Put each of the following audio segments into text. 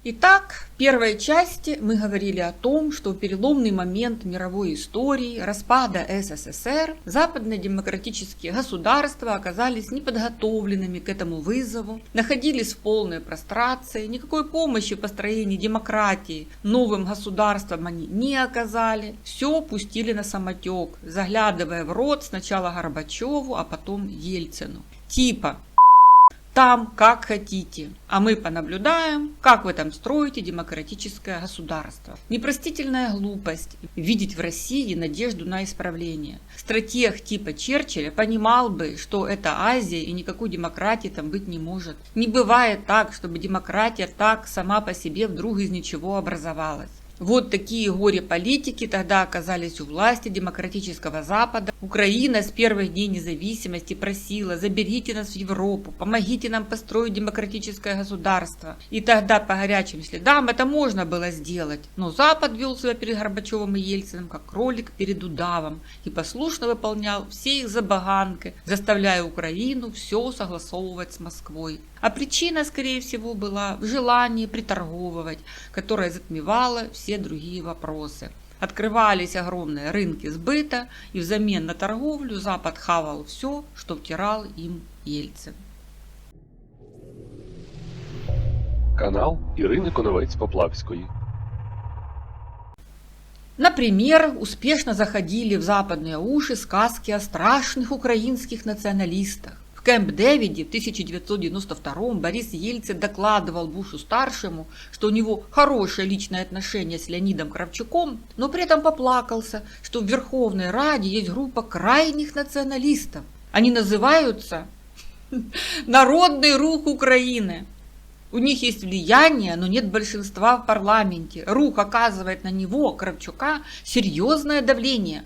Итак, в первой части мы говорили о том, что в переломный момент мировой истории распада СССР западные демократические государства оказались неподготовленными к этому вызову, находились в полной прострации, никакой помощи в построении демократии новым государствам они не оказали, все пустили на самотек, заглядывая в рот сначала Горбачеву, а потом Ельцину. Типа: там как хотите, а мы понаблюдаем, как вы там строите демократическое государство. Непростительная глупость видеть в России надежду на исправление. Стратег типа Черчилля понимал бы, что это Азия и никакой демократии там быть не может. Не бывает так, чтобы демократия так сама по себе вдруг из ничего образовалась. Вот такие горе-политики тогда оказались у власти демократического Запада. Украина с первых дней независимости просила: заберите нас в Европу, помогите нам построить демократическое государство. И тогда по горячим следам это можно было сделать. Но Запад вел себя перед Горбачевым и Ельциным как кролик перед удавом и послушно выполнял все их забаганки, заставляя Украину все согласовывать с Москвой. А причина, скорее всего, была в желании приторговывать, которое затмевало все другие вопросы. Открывались огромные рынки сбыта, и взамен на торговлю Запад хавал все, что втирал им Ельцин. Канал Ірини Коновець-Поплавської. Например, успешно заходили в западные уши сказки о страшных украинских националистах. В Кэмп-Дэвиде в 1992 Борис Ельцин докладывал Бушу-старшему, что у него хорошее личное отношение с Леонидом Кравчуком, но при этом поплакался, что в Верховной Раде есть группа крайних националистов. Они называются «Народный рух Украины». У них есть влияние, но нет большинства в парламенте. Рух оказывает на него, Кравчука, серьезное давление.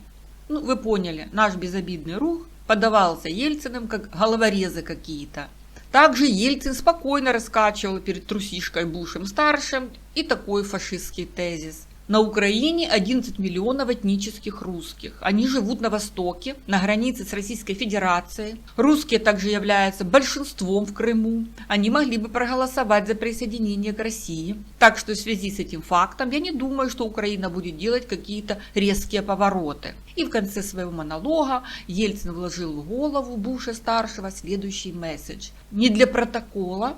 Вы поняли, наш безобидный рух подавался Ельциным как головорезы какие-то. Также Ельцин спокойно раскачивал перед трусишкой Бушем-старшим и такой фашистский тезис: на Украине 11 миллионов этнических русских. Они живут на востоке, на границе с Российской Федерацией. Русские также являются большинством в Крыму. Они могли бы проголосовать за присоединение к России. Так что в связи с этим фактом я не думаю, что Украина будет делать какие-то резкие повороты. И в конце своего монолога Ельцин вложил в голову Буша-старшего следующий месседж: не для протокола,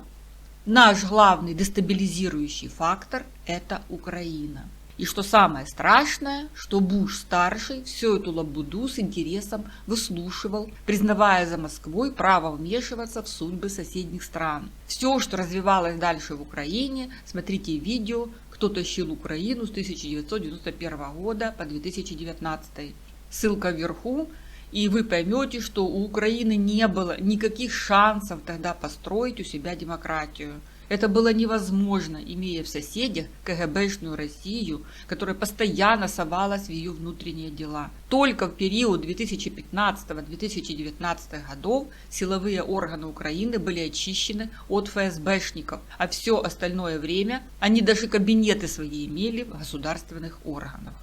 наш главный дестабилизирующий фактор – это Украина. И что самое страшное, что Буш-старший всю эту лабуду с интересом выслушивал, признавая за Москвой право вмешиваться в судьбы соседних стран. Все, что развивалось дальше в Украине, смотрите видео «Кто тащил Украину с 1991 года по 2019». Ссылка вверху, и вы поймете, что у Украины не было никаких шансов тогда построить у себя демократию. Это было невозможно, имея в соседях КГБшную Россию, которая постоянно совалась в ее внутренние дела. Только в период 2015-2019 годов силовые органы Украины были очищены от ФСБшников, а все остальное время они даже кабинеты свои имели в государственных органах.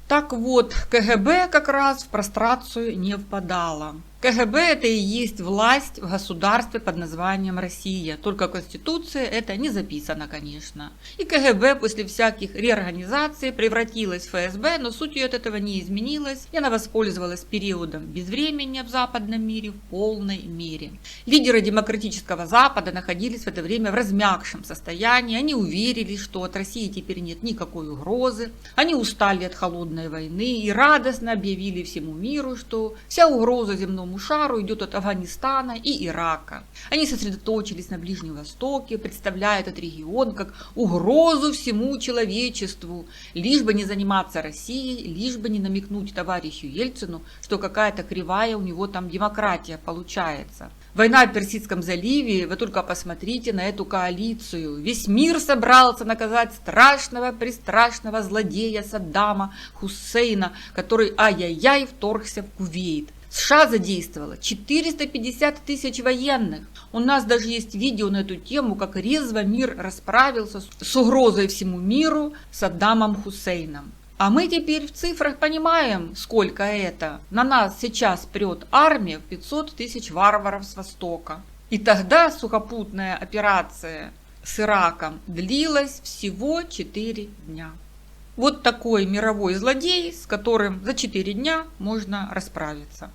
Так вот, КГБ как раз в прострацию не впадало. КГБ – это и есть власть в государстве под названием Россия. Только в Конституции это не записано, конечно. И КГБ после всяких реорганизаций превратилась в ФСБ, но суть ее от этого не изменилась. И она воспользовалась периодом безвременья в западном мире в полной мере. Лидеры демократического Запада находились в это время в размягшем состоянии. Они уверились, что от России теперь нет никакой угрозы. Они устали от холодной войны и радостно объявили всему миру, что вся угроза земному шару идет от Афганистана и Ирака. Они сосредоточились на Ближнем Востоке, представляя этот регион как угрозу всему человечеству, лишь бы не заниматься Россией, лишь бы не намекнуть товарищу Ельцину, что какая-то кривая у него там демократия получается. Война в Персидском заливе, вы только посмотрите на эту коалицию. Весь мир собрался наказать страшного-престрашного злодея Саддама Хусейна, который ай-яй-яй вторгся в Кувейт. США задействовало 450 тысяч военных. У нас даже есть видео на эту тему, как резво мир расправился с угрозой всему миру Саддамом Хусейном. А мы теперь в цифрах понимаем, сколько это. На нас сейчас прет армия в 500 тысяч варваров с востока. И тогда сухопутная операция с Ираком длилась всего 4 дня. Вот такой мировой злодей, с которым за 4 дня можно расправиться.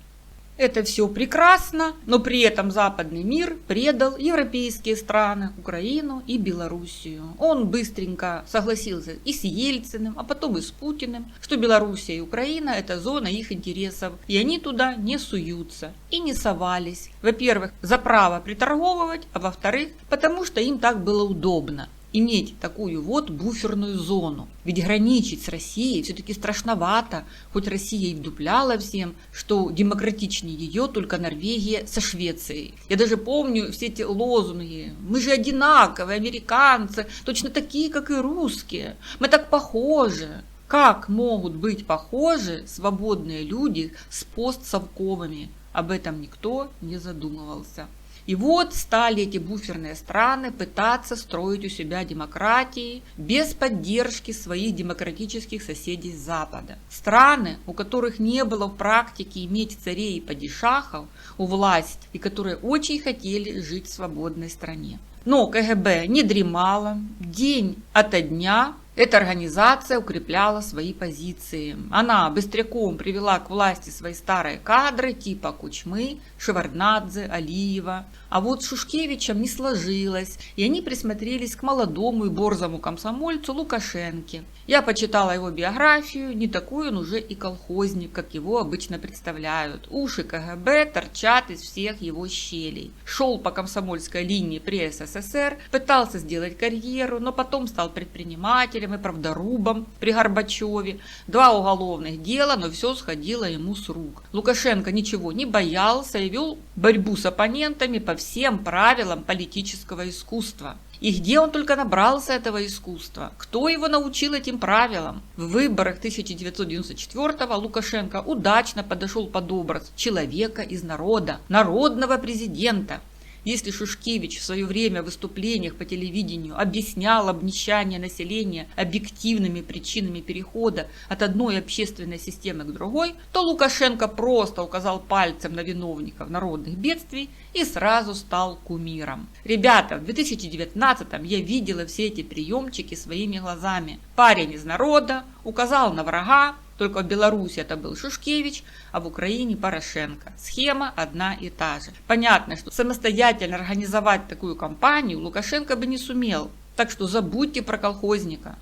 Это все прекрасно, но при этом западный мир предал европейские страны, Украину и Белоруссию. Он быстренько согласился и с Ельциным, а потом и с Путиным, что Белоруссия и Украина – это зона их интересов, и они туда не суются и не совались. Во-первых, за право приторговывать, а во-вторых, потому что им так было удобно иметь такую вот буферную зону. Ведь граничить с Россией все-таки страшновато, хоть Россия и вдупляла всем, что демократичнее ее только Норвегия со Швецией. Я даже помню все эти лозунги: мы же одинаковые, американцы, точно такие, как и русские, мы так похожи. Как могут быть похожи свободные люди с постсовковыми? Об этом никто не задумывался. И вот стали эти буферные страны пытаться строить у себя демократии без поддержки своих демократических соседей с Запада. Страны, у которых не было в практике иметь царей и падишахов у власти, и которые очень хотели жить в свободной стране. Но КГБ не дремала, день ото дня эта организация укрепляла свои позиции. Она быстряком привела к власти свои старые кадры типа Кучмы, Шеварднадзе, Алиева. А вот с Шушкевичем не сложилось, и они присмотрелись к молодому и борзому комсомольцу Лукашенке. Я почитала его биографию, не такой он уже и колхозник, как его обычно представляют. Уши КГБ торчат из всех его щелей. Шел по комсомольской линии при СССР, пытался сделать карьеру, но потом стал предпринимателем и правдорубом при Горбачеве. 2 уголовных дела, но все сходило ему с рук. Лукашенко ничего не боялся и вел борьбу с оппонентами по всем правилам политического искусства. И где он только набрался этого искусства? Кто его научил этим правилам? В выборах 1994-го Лукашенко удачно подошел под образ человека из народа, народного президента. Если Шушкевич в свое время в выступлениях по телевидению объяснял обнищание населения объективными причинами перехода от одной общественной системы к другой, то Лукашенко просто указал пальцем на виновников народных бедствий и сразу стал кумиром. Ребята, в 2019-м я видела все эти приемчики своими глазами. Парень из народа указал на врага, только в Беларуси это был Шушкевич, а в Украине Порошенко. Схема одна и та же. Понятно, что самостоятельно организовать такую кампанию Лукашенко бы не сумел. Так что забудьте про колхозника.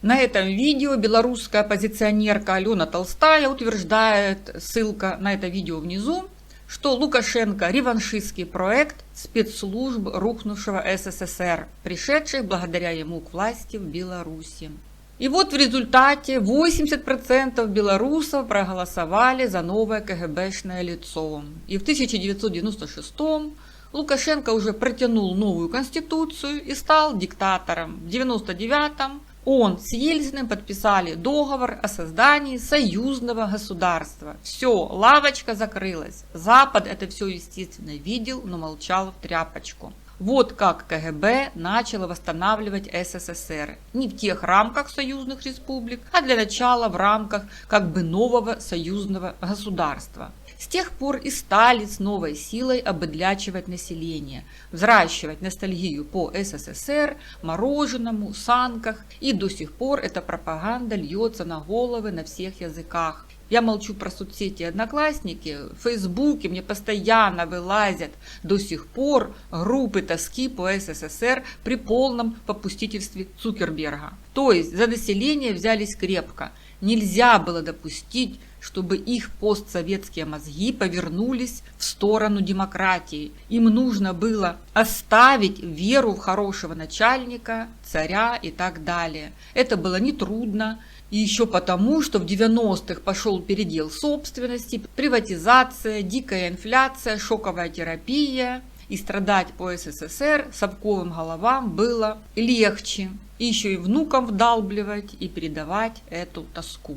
На этом видео белорусская оппозиционерка Алена Толстая утверждает, ссылка на это видео внизу, что Лукашенко – реваншистский проект спецслужб рухнувшего СССР, пришедших благодаря ему к власти в Беларуси. И вот в результате 80% белорусов проголосовали за новое КГБшное лицо. И в 1996-м Лукашенко уже протянул новую конституцию и стал диктатором. В 1999-м он с Ельциным подписали договор о создании союзного государства. Все, лавочка закрылась. Запад это все, естественно, видел, но молчал в тряпочку. Вот как КГБ начало восстанавливать СССР. Не в тех рамках союзных республик, а для начала в рамках как бы нового союзного государства. С тех пор и стали с новой силой обыдлячивать население, взращивать ностальгию по СССР, мороженому, санках. И до сих пор эта пропаганда льется на головы на всех языках. Я молчу про соцсети Одноклассники, в Фейсбуке мне постоянно вылазят до сих пор группы тоски по СССР при полном попустительстве Цукерберга. То есть за население взялись крепко. Нельзя было допустить, чтобы их постсоветские мозги повернулись в сторону демократии. Им нужно было оставить веру в хорошего начальника, царя и так далее. Это было нетрудно. И еще потому, что в 90-х пошел передел собственности, приватизация, дикая инфляция, шоковая терапия. И страдать по СССР совковым головам было легче. И еще и внукам вдалбливать и передавать эту тоску.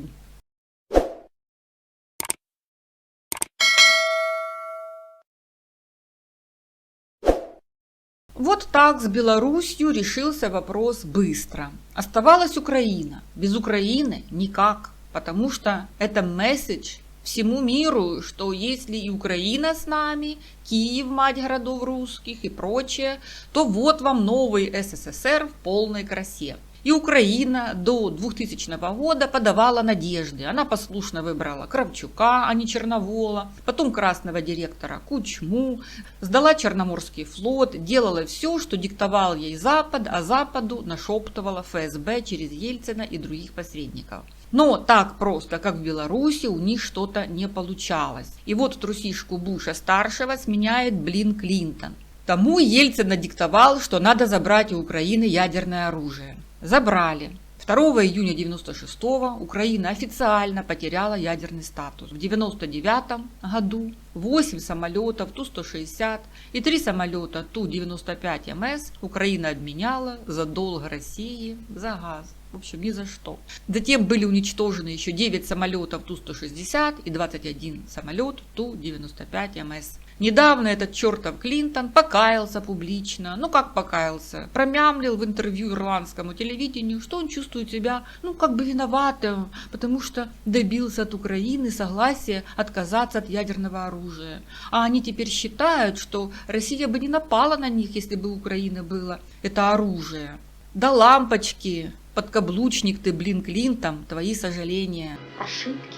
Вот так с Беларусью решился вопрос быстро. Оставалась Украина. Без Украины никак, потому что это месседж всему миру, что если и Украина с нами, Киев, мать городов русских и прочее, то вот вам новый СССР в полной красе. И Украина до 2000 года подавала надежды. Она послушно выбрала Кравчука, а не Черновола, потом красного директора Кучму, сдала Черноморский флот, делала все, что диктовал ей Запад, а Западу нашептывала ФСБ через Ельцина и других посредников. Но так просто, как в Беларуси, у них что-то не получалось. И вот трусишку Буша-старшего сменяет, Клинтон. Тому Ельцин надиктовал, что надо забрать у Украины ядерное оружие. Забрали. 2 июня 1996 Украина официально потеряла ядерный статус. В 1999 году 8 самолетов Ту-160 и 3 самолета Ту-95МС Украина обменяла за долг России за газ. В общем, ни за что. Затем были уничтожены еще 9 самолетов Ту-160 и 21 самолет Ту-95МС. Недавно этот чертов Клинтон покаялся публично. Ну как покаялся? Промямлил в интервью ирландскому телевидению, что он чувствует себя, как бы виноватым, потому что добился от Украины согласия отказаться от ядерного оружия. А они теперь считают, что Россия бы не напала на них, если бы у Украины было это оружие. Да лампочки, подкаблучник ты, Клинтон, твои сожаления. Ошибки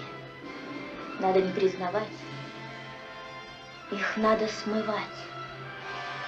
надо не признавать. Их надо смывать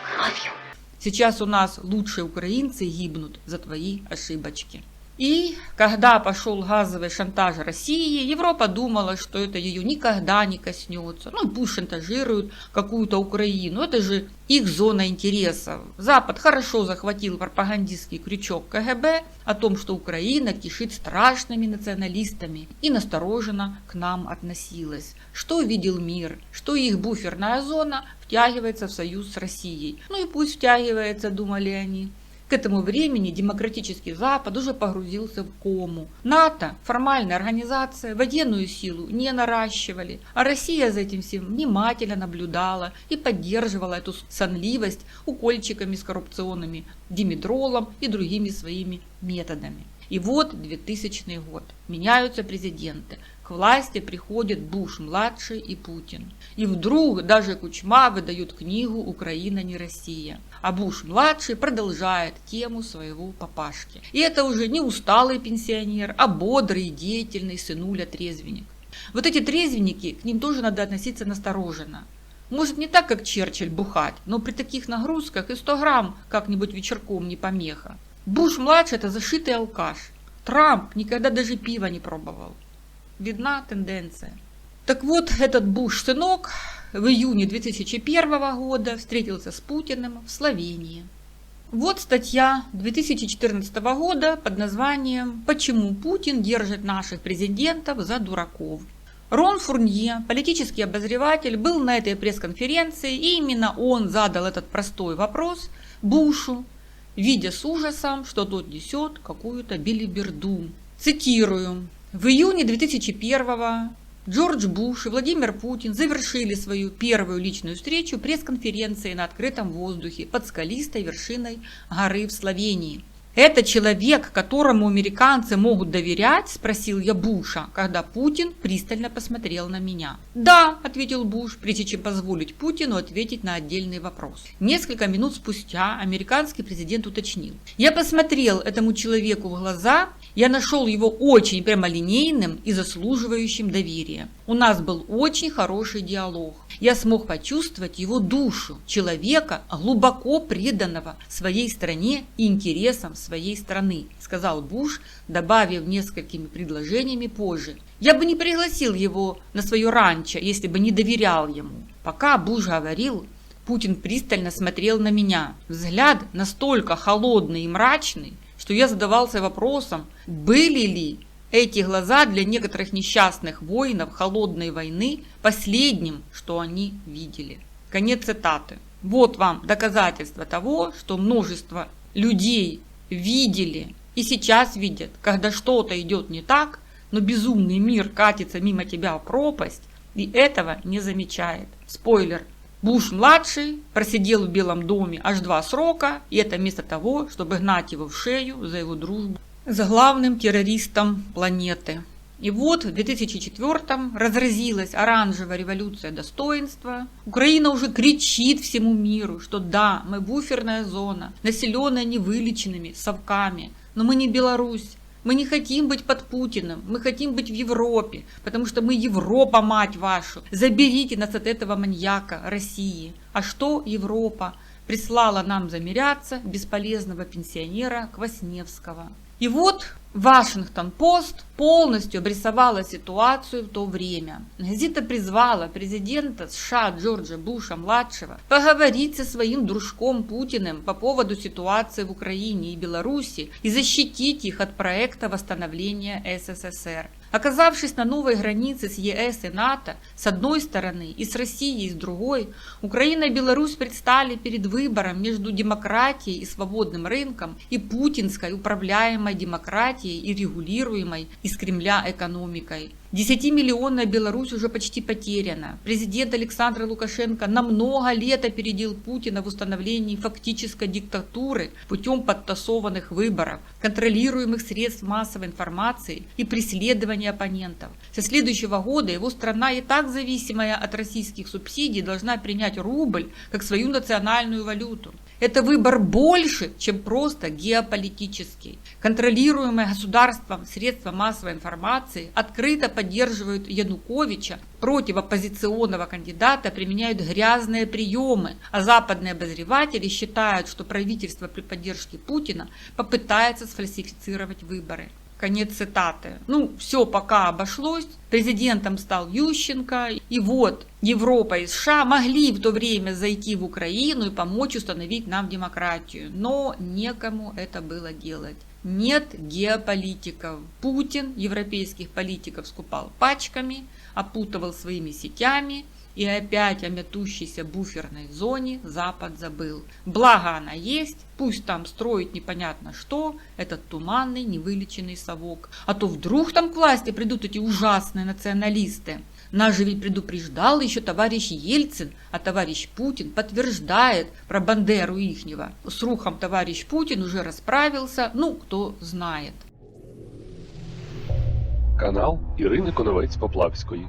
кровью. Сейчас у нас лучшие украинцы гибнут за твои ошибочки. И когда пошел газовый шантаж России, Европа думала, что это ее никогда не коснется. Пусть шантажируют какую-то Украину, это же их зона интересов. Запад хорошо захватил пропагандистский крючок КГБ о том, что Украина кишит страшными националистами и настороженно к нам относилась. Что видел мир, что их буферная зона втягивается в союз с Россией. И пусть втягивается, думали они. К этому времени демократический Запад уже погрузился в кому. НАТО, формальная организация, военную силу не наращивали, а Россия за этим всем внимательно наблюдала и поддерживала эту сонливость укольчиками с коррупционными димедролом и другими своими методами. И вот 2000 год. Меняются президенты. К власти приходят Буш-младший и Путин. И вдруг даже Кучма выдает книгу «Украина не Россия». А Буш-младший продолжает тему своего папашки. И это уже не усталый пенсионер, а бодрый, деятельный сынуля-трезвенник. Вот эти трезвенники, к ним тоже надо относиться настороженно. Может, не так, как Черчилль бухать, но при таких нагрузках и 100 грамм как-нибудь вечерком не помеха. Буш-младший – это зашитый алкаш. Трамп никогда даже пива не пробовал. Видна тенденция. Так вот, этот Буш-сынок в июне 2001 года встретился с Путиным в Словении. Вот статья 2014 года под названием «Почему Путин держит наших президентов за дураков». Рон Фурнье, политический обозреватель, был на этой пресс-конференции, и именно он задал этот простой вопрос Бушу, видя с ужасом, что тот несет какую-то белиберду. Цитирую. В июне 2001-го Джордж Буш и Владимир Путин завершили свою первую личную встречу пресс-конференции на открытом воздухе под скалистой вершиной горы в Словении. «Это человек, которому американцы могут доверять?» – спросил я Буша, когда Путин пристально посмотрел на меня. «Да», – ответил Буш, прежде чем позволить Путину ответить на отдельный вопрос. Несколько минут спустя американский президент уточнил. «Я посмотрел этому человеку в глаза, я нашел его очень прямолинейным и заслуживающим доверия. У нас был очень хороший диалог. Я смог почувствовать его душу, человека, глубоко преданного своей стране и интересам своей страны», сказал Буш, добавив несколькими предложениями позже. «Я бы не пригласил его на свое ранчо, если бы не доверял ему». Пока Буш говорил, Путин пристально смотрел на меня. Взгляд настолько холодный и мрачный, что я задавался вопросом, были ли эти глаза для некоторых несчастных воинов холодной войны последним, что они видели. Конец цитаты. Вот вам доказательство того, что множество людей видели и сейчас видят, когда что-то идет не так, но безумный мир катится мимо тебя в пропасть и этого не замечает. Спойлер. Буш-младший просидел в Белом доме аж 2 срока, и это вместо того, чтобы гнать его в шею за его дружбу с главным террористом планеты. И вот в 2004-м разразилась оранжевая революция достоинства. Украина уже кричит всему миру, что да, мы буферная зона, населенная невылеченными совками, но мы не Беларусь. Мы не хотим быть под Путиным, мы хотим быть в Европе, потому что мы Европа, мать вашу. Заберите нас от этого маньяка России. А что Европа? Прислала нам замеряться бесполезного пенсионера Квасневского. И вот Вашингтон-Пост полностью обрисовала ситуацию в то время. Газета призвала президента США Джорджа Буша-младшего поговорить со своим дружком Путиным по поводу ситуации в Украине и Беларуси и защитить их от проекта восстановления СССР. Оказавшись на новой границе с ЕС и НАТО с одной стороны и с Россией с другой, Украина и Беларусь предстали перед выбором между демократией и свободным рынком и путинской управляемой демократией и регулируемой из Кремля экономикой. 10-миллионная Беларусь уже почти потеряна. Президент Александр Лукашенко на много лет опередил Путина в установлении фактической диктатуры путем подтасованных выборов, контролируемых средств массовой информации и преследования оппонентов. Со следующего года его страна, и так зависимая от российских субсидий, должна принять рубль как свою национальную валюту. Это выбор больше, чем просто геополитический. Контролируемые государством средства массовой информации открыто поддерживают Януковича, против оппозиционного кандидата применяют грязные приемы, а западные обозреватели считают, что правительство при поддержке Путина попытается сфальсифицировать выборы. Конец цитаты. Все пока обошлось. Президентом стал Ющенко. И вот Европа и США могли в то время зайти в Украину и помочь установить нам демократию. Но некому это было делать. Нет геополитиков. Путин европейских политиков скупал пачками, опутывал своими сетями. И опять о метущейся буферной зоне Запад забыл. Благо она есть, пусть там строить непонятно что, этот туманный невылеченный совок. А то вдруг там к власти придут эти ужасные националисты. Нас же ведь предупреждал еще товарищ Ельцин, а товарищ Путин подтверждает про Бандеру ихнего. С рухом товарищ Путин уже расправился, кто знает. Канал Ірини Коновець-Поплавської.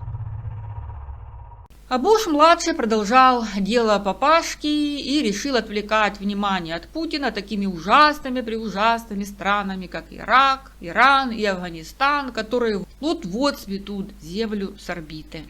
А Буш-младший продолжал дело папашки и решил отвлекать внимание от Путина такими ужасными-преужасными странами, как Ирак, Иран и Афганистан, которые вот-вот сметут землю с орбиты.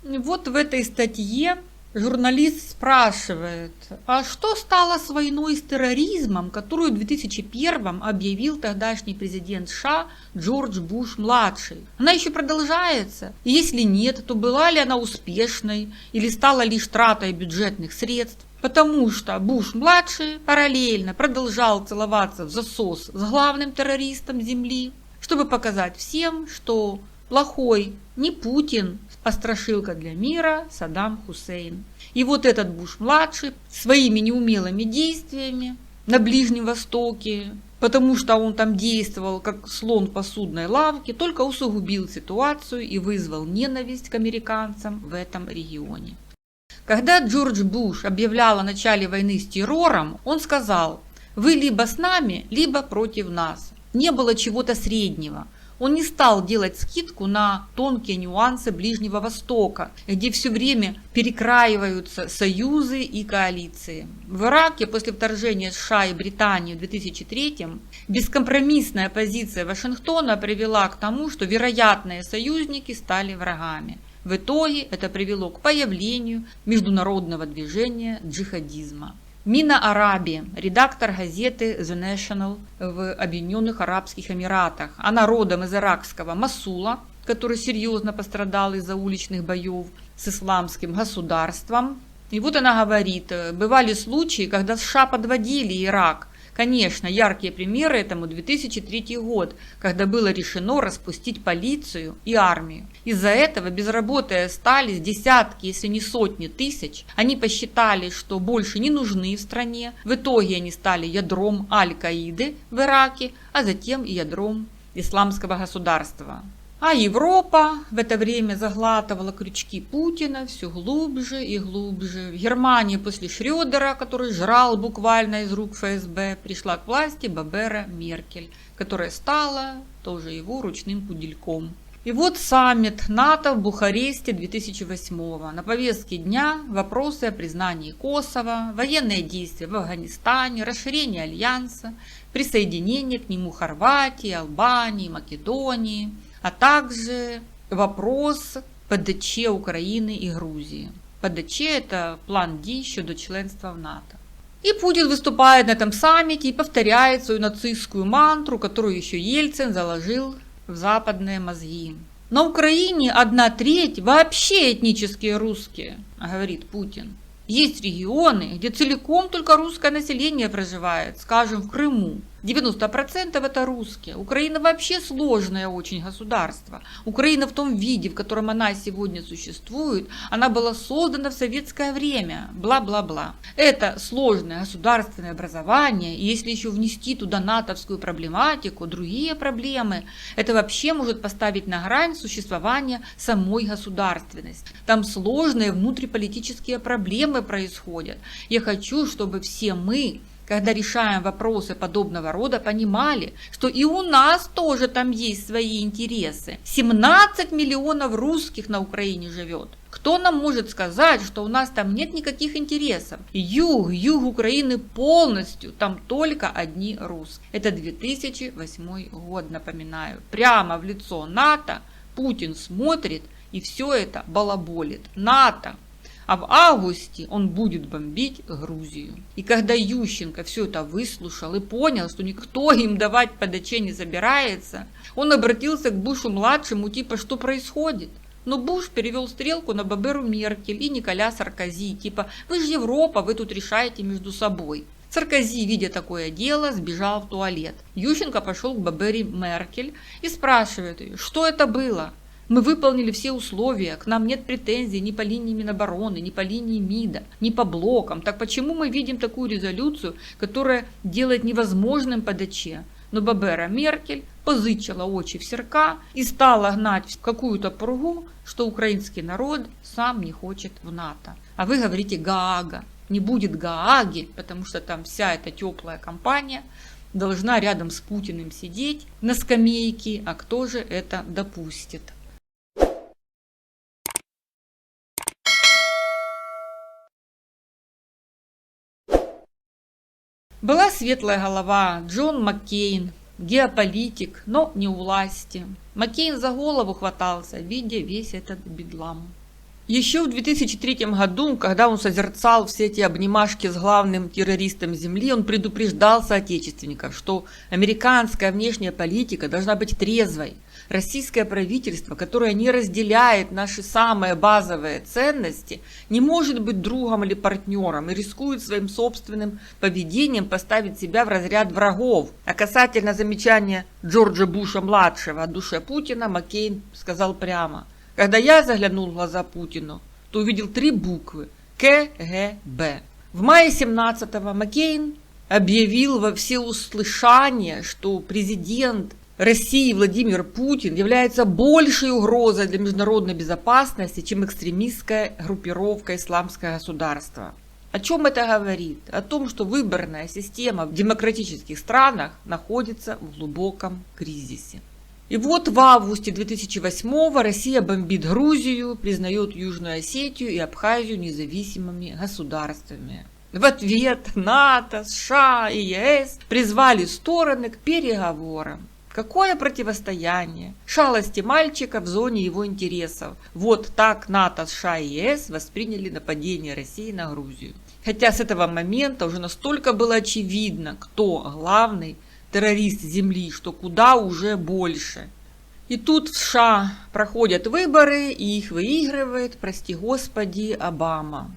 И вот в этой статье журналист спрашивает, а что стало с войной с терроризмом, которую в 2001 объявил тогдашний президент США Джордж Буш-младший? Она еще продолжается? И если нет, то была ли она успешной или стала лишь тратой бюджетных средств? Потому что Буш-младший параллельно продолжал целоваться в засос с главным террористом Земли, чтобы показать всем, что плохой не Путин, а страшилка для мира Саддам Хусейн. И вот этот Буш-младший своими неумелыми действиями на Ближнем Востоке, потому что он там действовал как слон в посудной лавке, только усугубил ситуацию и вызвал ненависть к американцам в этом регионе. Когда Джордж Буш объявлял о начале войны с террором, он сказал: «Вы либо с нами, либо против нас». Не было чего-то среднего. Он не стал делать скидку на тонкие нюансы Ближнего Востока, где все время перекраиваются союзы и коалиции. В Ираке после вторжения США и Британии в 2003-м бескомпромиссная позиция Вашингтона привела к тому, что вероятные союзники стали врагами. В итоге это привело к появлению международного движения джихадизма. Мина Араби, редактор газеты The National в Объединенных Арабских Эмиратах. Она родом из иракского Мосула, который серьезно пострадал из-за уличных боев с исламским государством. И вот она говорит, бывали случаи, когда США подводили Ирак. Конечно, яркие примеры этому 2003 год, когда было решено распустить полицию и армию. Из-за этого без работы остались десятки, если не сотни тысяч. Они посчитали, что больше не нужны в стране. В итоге они стали ядром Аль-Каиды в Ираке, а затем и ядром исламского государства. А Европа в это время заглатывала крючки Путина все глубже и глубже. В Германии после Шрёдера, который жрал буквально из рук ФСБ, пришла к власти Бабера Меркель, которая стала тоже его ручным пудельком. И вот саммит НАТО в Бухаресте 2008. На повестке дня вопросы о признании Косово, военные действия в Афганистане, расширение альянса, присоединение к нему Хорватии, Албании, Македонии, а также вопрос ПДЧ Украины и Грузии. ПДЧ – это план дій щодо членства в НАТО. И Путин выступает на этом саммите и повторяет свою нацистскую мантру, которую еще Ельцин заложил в западные мозги. На Украине 1/3 вообще этнические русские, говорит Путин. Есть регионы, где целиком только русское население проживает, скажем, в Крыму. 90% это русские. Украина вообще сложное очень государство. Украина в том виде, в котором она сегодня существует, она была создана в советское время. Бла-бла-бла. Это сложное государственное образование, и если еще внести туда натовскую проблематику, другие проблемы, это вообще может поставить на грань существования самой государственности. Там сложные внутриполитические проблемы происходят. Я хочу, чтобы все мы, когда решаем вопросы подобного рода, понимали, что и у нас тоже там есть свои интересы. 17 миллионов русских на Украине живет. Кто нам может сказать, что у нас там нет никаких интересов? Юг Украины полностью, там только одни русские. Это 2008 год, напоминаю. Прямо в лицо НАТО Путин смотрит и все это балаболит. НАТО. А в августе он будет бомбить Грузию. И когда Ющенко все это выслушал и понял, что никто им давать ПДЧ не собирается, он обратился к Бушу-младшему, типа, что происходит? Но Буш перевел стрелку на Баберу Меркель и Николя Саркози, типа, вы же Европа, вы тут решаете между собой. Саркози, видя такое дело, сбежал в туалет. Ющенко пошел к Бабере Меркель и спрашивает ее, что это было? Мы выполнили все условия, к нам нет претензий ни по линии Минобороны, ни по линии МИДа, ни по блокам. Так почему мы видим такую резолюцию, которая делает невозможным ПДЧ? Но Бабера Меркель позычила очи в сірка и стала гнать в какую-то пургу, что украинский народ сам не хочет в НАТО. А вы говорите Гаага. Не будет Гааги, потому что там вся эта теплая компания должна рядом с Путиным сидеть на скамейке, а кто же это допустит? Была светлая голова Джон Маккейн, геополитик, но не у власти. Маккейн за голову хватался, видя весь этот бедлам. Еще в 2003 году, когда он созерцал все эти обнимашки с главным террористом Земли, он предупреждал соотечественников, что американская внешняя политика должна быть трезвой. Российское правительство, которое не разделяет наши самые базовые ценности, не может быть другом или партнером и рискует своим собственным поведением поставить себя в разряд врагов. А касательно замечания Джорджа Буша-младшего о душе Путина, Маккейн сказал прямо: когда я заглянул в глаза Путину, то увидел 3 буквы КГБ. В мае 17-го Маккейн объявил во всеуслышание, что президент России Владимир Путин является большей угрозой для международной безопасности, чем экстремистская группировка «Исламское государство». О чем это говорит? О том, что выборная система в демократических странах находится в глубоком кризисе. И вот в августе 2008-го Россия бомбит Грузию, признает Южную Осетию и Абхазию независимыми государствами. В ответ НАТО, США и ЕС призвали стороны к переговорам. Какое противостояние? Шалости мальчика в зоне его интересов. Вот так НАТО, США и ЕС восприняли нападение России на Грузию. Хотя с этого момента уже настолько было очевидно, кто главный террорист Земли, что куда уже больше. И тут в США проходят выборы, и их выигрывает, прости господи, Обама.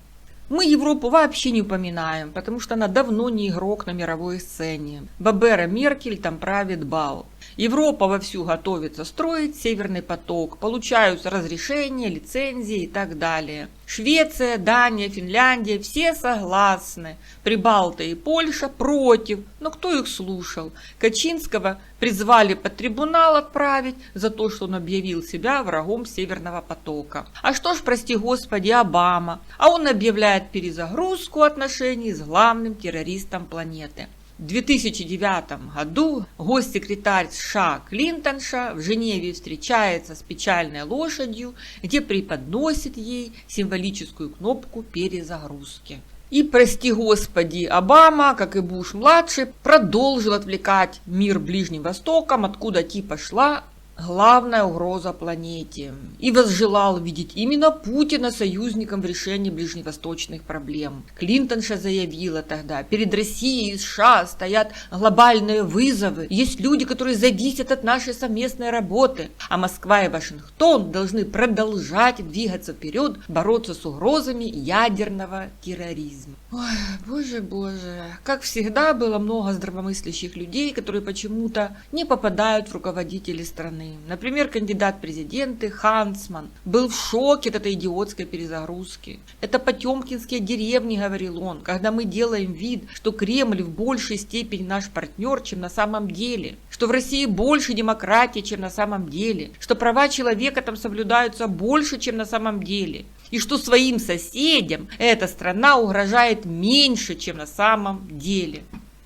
Мы Европу вообще не упоминаем, потому что она давно не игрок на мировой сцене. Бабера Меркель там правит бал. Европа вовсю готовится строить Северный поток, получаются разрешения, лицензии и так далее. Швеция, Дания, Финляндия все согласны. Прибалты и Польша против. Но кто их слушал? Качинского призвали под трибунал отправить за то, что он объявил себя врагом Северного потока. А что ж, прости господи, Обама? А он объявляет перезагрузку отношений с главным террористом планеты. В 2009 году госсекретарь США Клинтонша в Женеве встречается с печальной лошадью, где преподносит ей символическую кнопку перезагрузки. И, прости господи, Обама, как и Буш-младший, продолжил отвлекать мир Ближним Востоком, откуда типа шла главная угроза планете, и возжелал видеть именно Путина союзником в решении ближневосточных проблем. Клинтонша заявила тогда: перед Россией и США стоят глобальные вызовы, есть люди, которые зависят от нашей совместной работы, а Москва и Вашингтон должны продолжать двигаться вперед, бороться с угрозами ядерного терроризма. Ой, боже, как всегда было много здравомыслящих людей, которые почему-то не попадают в руководители страны. Например, кандидат в президенты Хансман был в шоке от этой идиотской перезагрузки. Это потемкинские деревни, говорил он, когда мы делаем вид, что Кремль в большей степени наш партнер, чем на самом деле, что в России больше демократии, чем на самом деле, что права человека там соблюдаются больше, чем на самом деле, и что своим соседям эта страна угрожает меньше, чем на самом деле.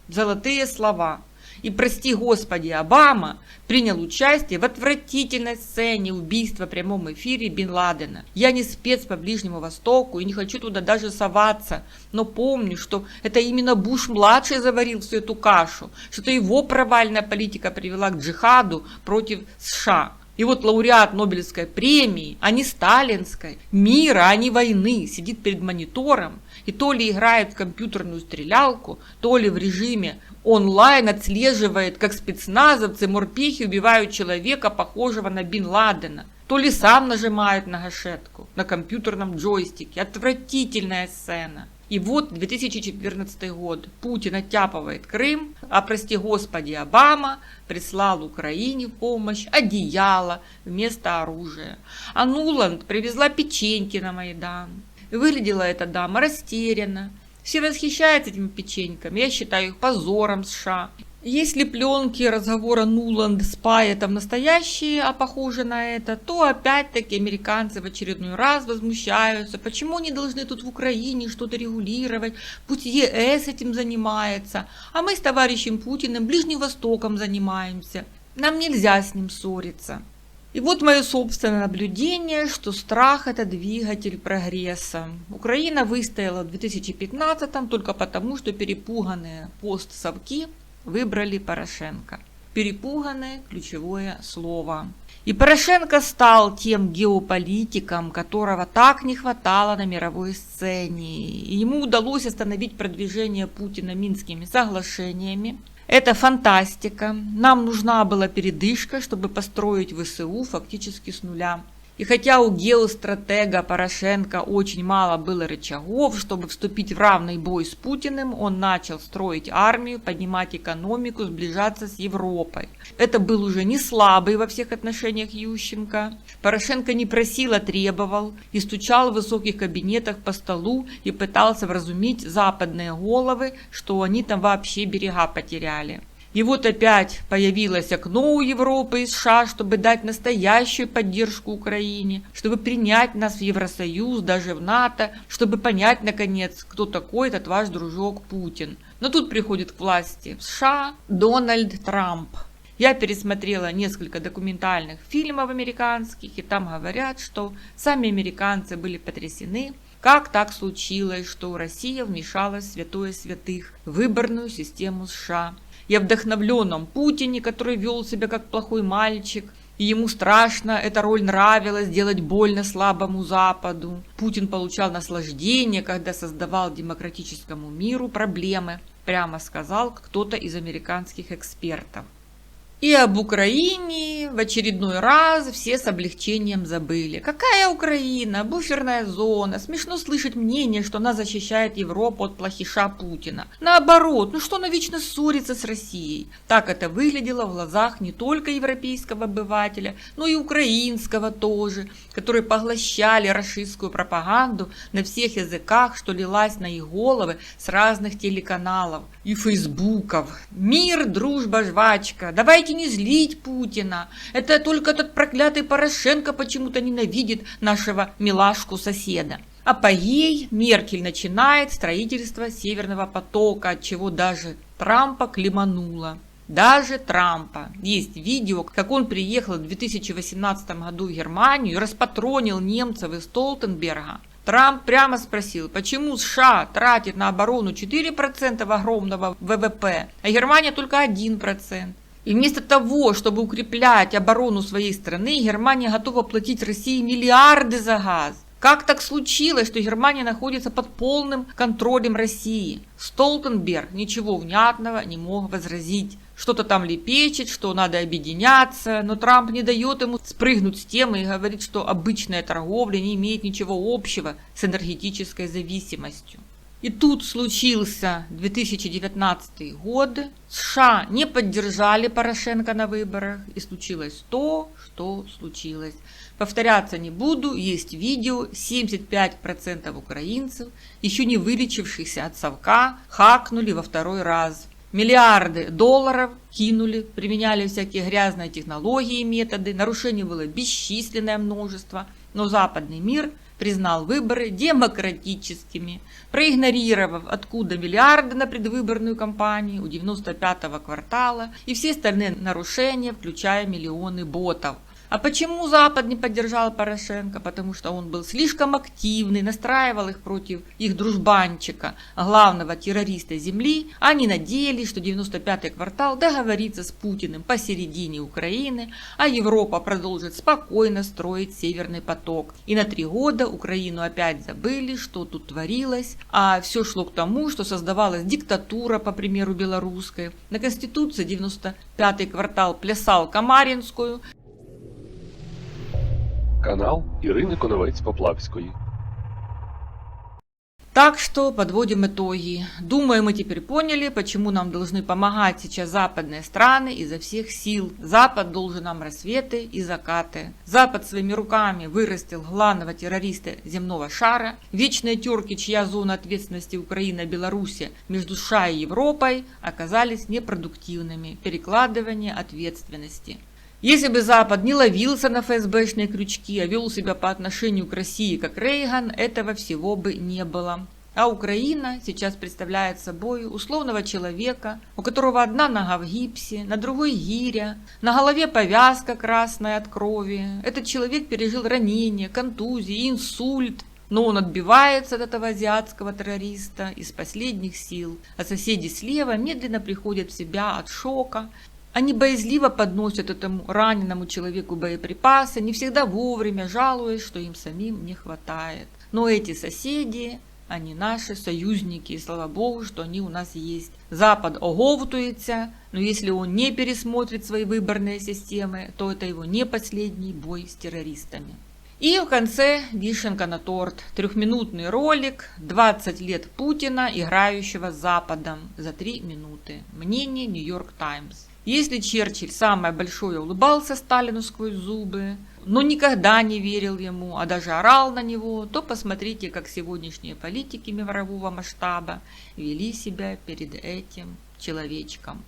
Золотые слова. И, прости господи, Обама принял участие в отвратительной сцене убийства в прямом эфире Бин Ладена. Я не спец по Ближнему Востоку и не хочу туда даже соваться, но помню, что это именно Буш-младший заварил всю эту кашу, что это его провальная политика привела к джихаду против США. И вот лауреат Нобелевской премии, а не сталинской, мира, а не войны, сидит перед монитором и то ли играет в компьютерную стрелялку, то ли в режиме онлайн отслеживает, как спецназовцы-морпехи убивают человека, похожего на Бин Ладена, то ли сам нажимает на гашетку на компьютерном джойстике. Отвратительная сцена. И вот 2014 год. Путин оттяпывает Крым, а, прости господи, Обама прислал Украине в помощь одеяло вместо оружия. А Нуланд привезла печеньки на Майдан. Выглядела эта дама растерянно. Все восхищаются этими печеньками. Я считаю их позором США. Если пленки разговора Нуланд с Пайетом настоящие, а похожи на это, то опять-таки американцы в очередной раз возмущаются, почему они должны тут в Украине что-то регулировать, пусть ЕС этим занимается, а мы с товарищем Путиным Ближним Востоком занимаемся, нам нельзя с ним ссориться. И вот мое собственное наблюдение, что страх – это двигатель прогресса. Украина выстояла в 2015-м только потому, что перепуганные постсовки выбрали Порошенко. Перепуганное – ключевое слово. И Порошенко стал тем геополитиком, которого так не хватало на мировой сцене. И ему удалось остановить продвижение Путина Минскими соглашениями. Это фантастика. Нам нужна была передышка, чтобы построить ВСУ фактически с нуля. И хотя у геостратега Порошенко очень мало было рычагов, чтобы вступить в равный бой с Путиным, он начал строить армию, поднимать экономику, сближаться с Европой. Это был уже не слабый во всех отношениях Ющенко. Порошенко не просил, а требовал, и стучал в высоких кабинетах по столу и пытался вразумить западные головы, что они там вообще берега потеряли. И вот опять появилось окно у Европы и США, чтобы дать настоящую поддержку Украине, чтобы принять нас в Евросоюз, даже в НАТО, чтобы понять, наконец, кто такой этот ваш дружок Путин. Но тут приходит к власти в США Дональд Трамп. Я пересмотрела несколько документальных фильмов американских, и там говорят, что сами американцы были потрясены, как так случилось, что Россия вмешалась в святое святых, в выборную систему США. И о вдохновленном Путине, который вел себя как плохой мальчик, и ему страшно, эта роль нравилась, делать больно слабому Западу. Путин получал наслаждение, когда создавал демократическому миру проблемы, прямо сказал кто-то из американских экспертов. И об Украине в очередной раз все с облегчением забыли. Какая Украина? Буферная зона. Смешно слышать мнение, что она защищает Европу от плохиша Путина. Наоборот, что она вечно ссорится с Россией? Так это выглядело в глазах не только европейского обывателя, но и украинского тоже, которые поглощали рашистскую пропаганду на всех языках, что лилась на их головы с разных телеканалов и фейсбуков. Мир, дружба, жвачка. Давайте не злить Путина. Это только этот проклятый Порошенко почему-то ненавидит нашего милашку-соседа. Апогей: Меркель начинает строительство Северного потока, от чего даже Трампа клемануло. Даже Трампа. Есть видео, как он приехал в 2018 году в Германию и распатронил немцев из Столтенберга. Трамп прямо спросил, почему США тратит на оборону 4% огромного ВВП, а Германия только 1%. И вместо того, чтобы укреплять оборону своей страны, Германия готова платить России миллиарды за газ. Как так случилось, что Германия находится под полным контролем России? Столтенберг ничего внятного не мог возразить. Что-то там лепечет, что надо объединяться, но Трамп не дает ему спрыгнуть с темы и говорит, что обычная торговля не имеет ничего общего с энергетической зависимостью. И тут случился 2019 год. США не поддержали Порошенко на выборах, и случилось то, что случилось. Повторяться не буду, есть видео, 75% украинцев, еще не вылечившихся от совка, хакнули во второй раз. Миллиарды долларов кинули, применяли всякие грязные технологии и методы, нарушений было бесчисленное множество, но западный мир признал выборы демократическими, проигнорировав, откуда миллиарды на предвыборную кампанию у 95-го квартала и все остальные нарушения, включая миллионы ботов. А почему Запад не поддержал Порошенко? Потому что он был слишком активный, настраивал их против их дружбанчика, главного террориста Земли. Они надеялись, что 95-й квартал договорится с Путиным посередине Украины, а Европа продолжит спокойно строить Северный поток. И на 3 года Украину опять забыли, что тут творилось, а все шло к тому, что создавалась диктатура, по примеру белорусской. На Конституции 95-й квартал плясал Камаринскую. Канал Ірини Коновець-Поплавської. Так что подводим итоги. Думаю, мы теперь поняли, почему нам должны помогать сейчас западные страны изо всех сил. Запад должен нам рассветы и закаты. Запад своими руками вырастил главного террориста земного шара. Вечные терки, чья зона ответственности Украина и Белоруссия между США и Европой, оказались непродуктивными. Перекладывание ответственности. Если бы Запад не ловился на ФСБшные крючки, а вел себя по отношению к России как Рейган, этого всего бы не было. А Украина сейчас представляет собой условного человека, у которого одна нога в гипсе, на другой гиря, на голове повязка красная от крови. Этот человек пережил ранение, контузии, инсульт. Но он отбивается от этого азиатского террориста из последних сил, а соседи слева медленно приходят в себя от шока. Они боязливо подносят этому раненому человеку боеприпасы, не всегда вовремя, жалуясь, что им самим не хватает. Но эти соседи, они наши союзники, и слава богу, что они у нас есть. Запад оговтуется, но если он не пересмотрит свои выборные системы, то это его не последний бой с террористами. И в конце вишенка на торт. 3-минутный ролик, 20 лет Путина, играющего с Западом, за 3 минуты. Мнение Нью-Йорк Таймс. Если Черчилль самое большое улыбался Сталину сквозь зубы, но никогда не верил ему, а даже орал на него, то посмотрите, как сегодняшние политики мирового масштаба вели себя перед этим человечком.